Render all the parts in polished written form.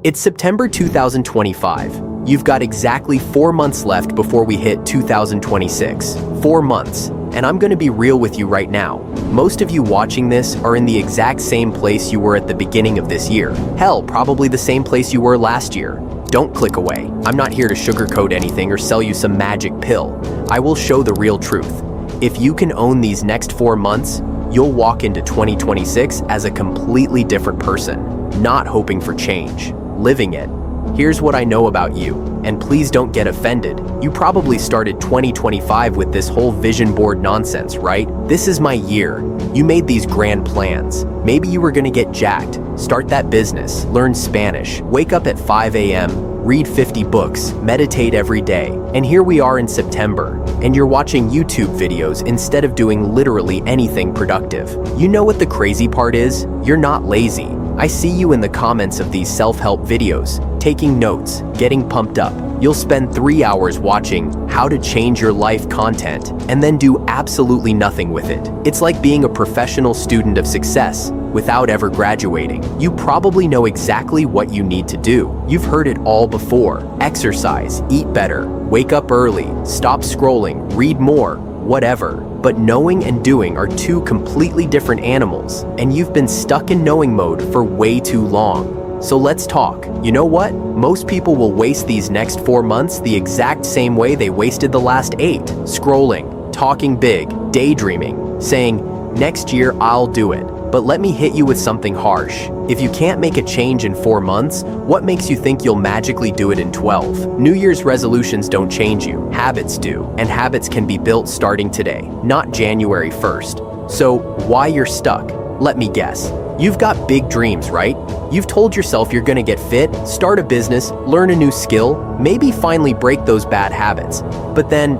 It's September 2025. You've got exactly 4 months left before we hit 2026. 4 months. And I'm gonna be real with you right now. Most of you watching this are in the exact same place you were at the beginning of this year. Hell, probably the same place you were last year. Don't click away. I'm not here to sugarcoat anything or sell you some magic pill. I will show the real truth. If you can own these next 4 months, you'll walk into 2026 as a completely different person, not hoping for change, living it. Here's what I know about you, and please don't get offended. You probably started 2025 with this whole vision board nonsense, right? This is my year. You made these grand plans. Maybe you were gonna get jacked, start that business, learn Spanish, wake up at 5 a.m., read 50 books, meditate every day. And here we are in September, and you're watching YouTube videos instead of doing literally anything productive. You know what the crazy part is? You're not lazy. I see you in the comments of these self-help videos, taking notes, getting pumped up. You'll spend 3 hours watching how to change your life content and then do absolutely nothing with it. It's like being a professional student of success without ever graduating. You probably know exactly what you need to do. You've heard it all before. Exercise, eat better, wake up early, stop scrolling, read more, whatever. But knowing and doing are two completely different animals, and you've been stuck in knowing mode for way too long. So let's talk. You know what? Most people will waste these next 4 months the exact same way they wasted the last 8. Scrolling, talking big, daydreaming, saying, next year I'll do it. But let me hit you with something harsh. If you can't make a change in 4 months, what makes you think you'll magically do it in 12? New Year's resolutions don't change you, habits do. And habits can be built starting today, not January 1st. So why you're stuck? Let me guess. You've got big dreams, right? You've told yourself you're gonna get fit, start a business, learn a new skill, maybe finally break those bad habits. But then,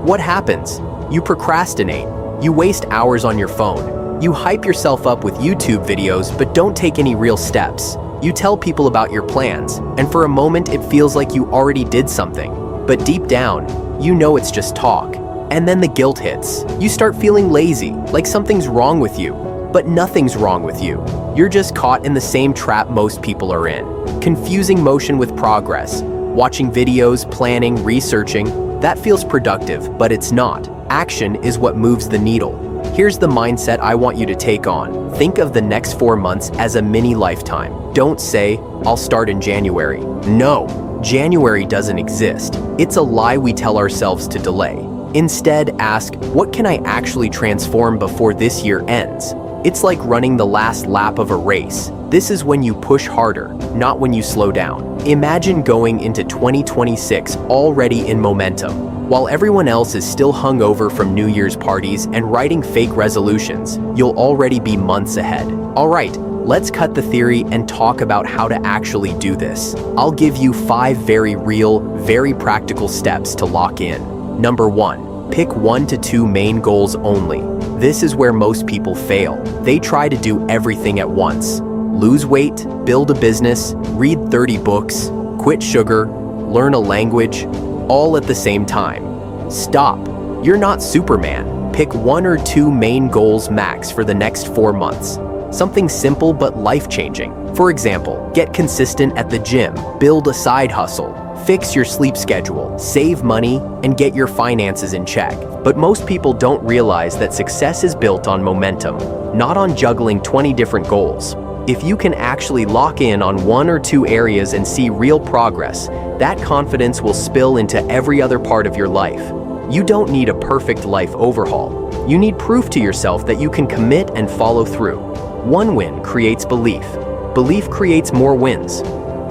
what happens? You procrastinate. You waste hours on your phone. You hype yourself up with YouTube videos, but don't take any real steps. You tell people about your plans, and for a moment it feels like you already did something. But deep down, you know it's just talk. And then the guilt hits. You start feeling lazy, like something's wrong with you. But nothing's wrong with you. You're just caught in the same trap most people are in. Confusing motion with progress. Watching videos, planning, researching. That feels productive, but it's not. Action is what moves the needle. Here's the mindset I want you to take on. Think of the next 4 months as a mini lifetime. Don't say, I'll start in January. No, January doesn't exist. It's a lie we tell ourselves to delay. Instead, ask, what can I actually transform before this year ends? It's like running the last lap of a race. This is when you push harder, not when you slow down. Imagine going into 2026 already in momentum. While everyone else is still hungover from New Year's parties and writing fake resolutions, you'll already be months ahead. All right, let's cut the theory and talk about how to actually do this. I'll give you 5 very real, very practical steps to lock in. Number 1, pick 1 to 2 main goals only. This is where most people fail. They try to do everything at once. Lose weight, build a business, read 30 books, quit sugar, learn a language, all at the same time. Stop. You're not Superman. Pick 1 or 2 main goals max for the next 4 months. Something simple but life-changing. For example, get consistent at the gym, build a side hustle, fix your sleep schedule, save money, and get your finances in check. But most people don't realize that success is built on momentum, not on juggling 20 different goals. If you can actually lock in on 1 or 2 areas and see real progress, that confidence will spill into every other part of your life. You don't need a perfect life overhaul. You need proof to yourself that you can commit and follow through. 1 win creates belief. Belief creates more wins.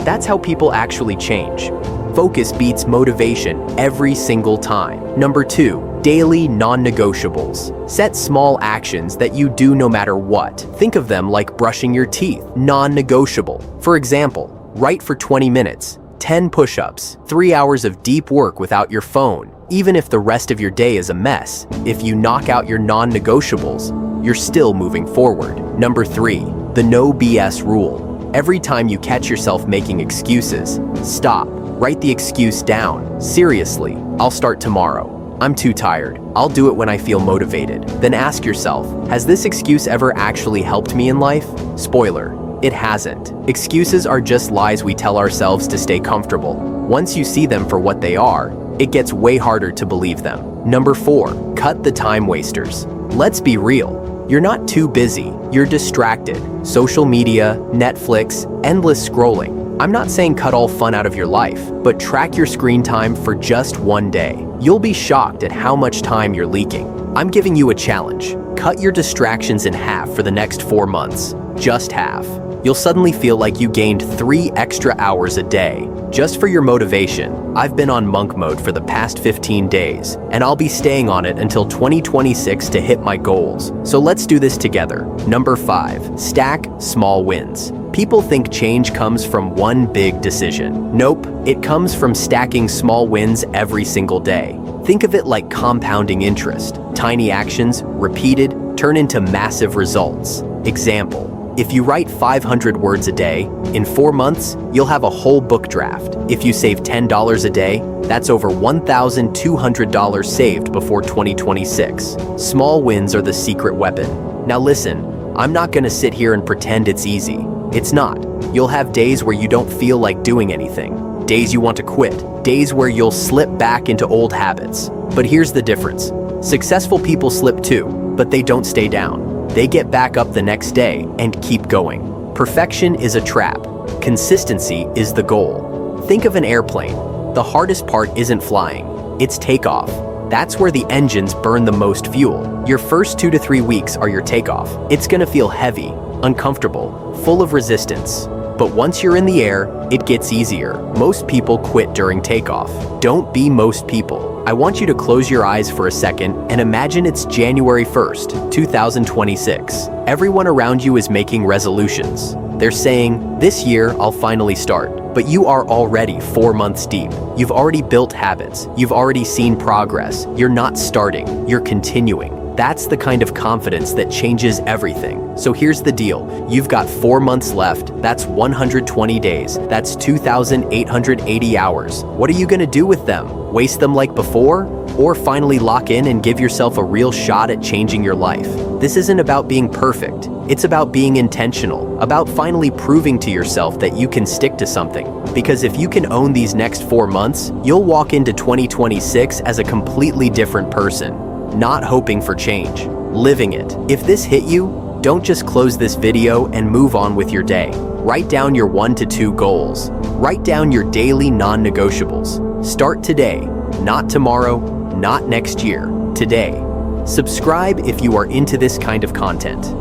That's how people actually change. Focus beats motivation every single time. Number 2, daily non-negotiables. Set small actions that you do no matter what. Think of them like brushing your teeth, non-negotiable. For example, write for 20 minutes, 10 push-ups, 3 hours of deep work without your phone. Even if the rest of your day is a mess, if you knock out your non-negotiables, you're still moving forward. Number 3, the no BS rule. Every time you catch yourself making excuses, stop. Write the excuse down. Seriously, I'll start tomorrow. I'm too tired. I'll do it when I feel motivated. Then ask yourself, has this excuse ever actually helped me in life? Spoiler, It hasn't. Excuses are just lies we tell ourselves to stay comfortable. Once you see them for what they are, it gets way harder to believe them. Number 4, cut the time wasters. Let's be real. You're not too busy, you're distracted. Social media, Netflix, endless scrolling. I'm not saying cut all fun out of your life, but track your screen time for just one day. You'll be shocked at how much time you're leaking. I'm giving you a challenge. Cut your distractions in half for the next 4 months. Just half. You'll suddenly feel like you gained 3 extra hours a day. Just for your motivation, I've been on monk mode for the past 15 days, and I'll be staying on it until 2026 to hit my goals. So let's do this together. Number 5, stack small wins. People think change comes from one big decision. Nope, it comes from stacking small wins every single day. Think of it like compounding interest. Tiny actions, repeated, turn into massive results. Example. If you write 500 words a day, in 4 months, you'll have a whole book draft. If you save $10 a day, that's over $1,200 saved before 2026. Small wins are the secret weapon. Now listen, I'm not gonna sit here and pretend it's easy. It's not. You'll have days where you don't feel like doing anything. Days you want to quit. Days where you'll slip back into old habits. But here's the difference. Successful people slip too, but they don't stay down. They get back up the next day and keep going. Perfection is a trap. Consistency is the goal. Think of an airplane. The hardest part isn't flying, it's takeoff. That's where the engines burn the most fuel. Your first 2 to 3 weeks are your takeoff. It's gonna feel heavy, uncomfortable, full of resistance. But once you're in the air, it gets easier. Most people quit during takeoff. Don't be most people. I want you to close your eyes for a second and imagine it's January 1st, 2026. Everyone around you is making resolutions. They're saying, this year I'll finally start. But you are already 4 months deep. You've already built habits. You've already seen progress. You're not starting, you're continuing. That's the kind of confidence that changes everything. So here's the deal. You've got 4 months left. That's 120 days. That's 2,880 hours. What are you gonna do with them? Waste them like before? Or finally lock in and give yourself a real shot at changing your life? This isn't about being perfect. It's about being intentional, about finally proving to yourself that you can stick to something. Because if you can own these next 4 months, you'll walk into 2026 as a completely different person. Not hoping for change, living it. If this hit you, don't just close this video and move on with your day. Write down your 1 to 2 goals. Write down your daily non-negotiables. Start today, not tomorrow, not next year, today. Subscribe if you are into this kind of content.